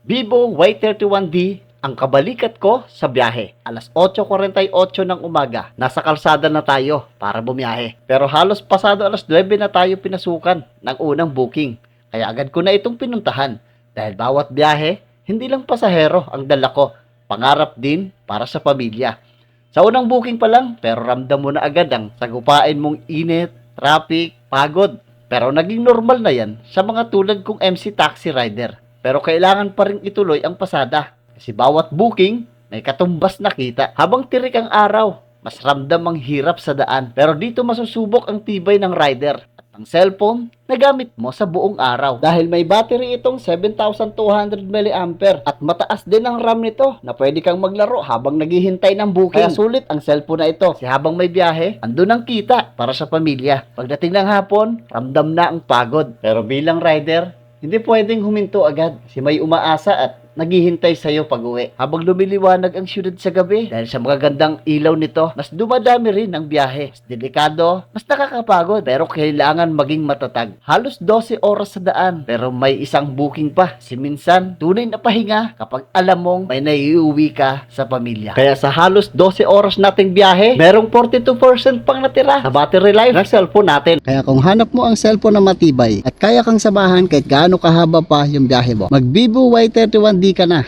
Vivo Y31D ang kabalikat ko sa biyahe. Alas 8:48 ng umaga, nasa kalsada na tayo para bumiyahe. Pero halos pasado alas 9 na tayo pinasukan ng unang booking. Kaya agad ko na itong pinuntahan. Dahil bawat biyahe, hindi lang pasahero ang dala ko. Pangarap din para sa pamilya. Sa unang booking pa lang, pero ramdam mo na agad ang sagupain mong init, traffic, pagod. Pero naging normal na yan sa mga tulad kong MC taxi rider. Pero kailangan pa rin ituloy ang pasada. Kasi bawat booking, may katumbas na kita. Habang tirik ang araw, mas ramdam ang hirap sa daan. Pero dito masusubok ang tibay ng rider at ang cellphone na gamit mo sa buong araw. Dahil may battery itong 7,200 mAh at mataas din ang RAM nito na pwede kang maglaro habang naghihintay ng booking. Kaya sulit ang cellphone na ito. Kasi habang may biyahe, andun ang kita para sa pamilya. Pagdating ng hapon, ramdam na ang pagod. Pero bilang rider, hindi pwedeng huminto agad kasi may umaasa at naghihintay sa'yo pag-uwi. Habang lumiliwanag ang syudad sa gabi, dahil sa magagandang ilaw nito, mas dumadami rin ang biyahe. Mas delikado, mas nakakapagod, pero kailangan maging matatag. Halos 12 oras sa daan, pero may isang booking pa. Si minsan, tunay na pahinga kapag alam mong may naiuwi ka sa pamilya. Kaya sa halos 12 oras nating biyahe, merong 42% pang natira sa battery life ng cellphone natin. Kaya kung hanap mo ang cellphone na matibay at kaya kang samahan kahit gaano kahaba pa yung biyahe mo, mag Vivo Y31D ka na.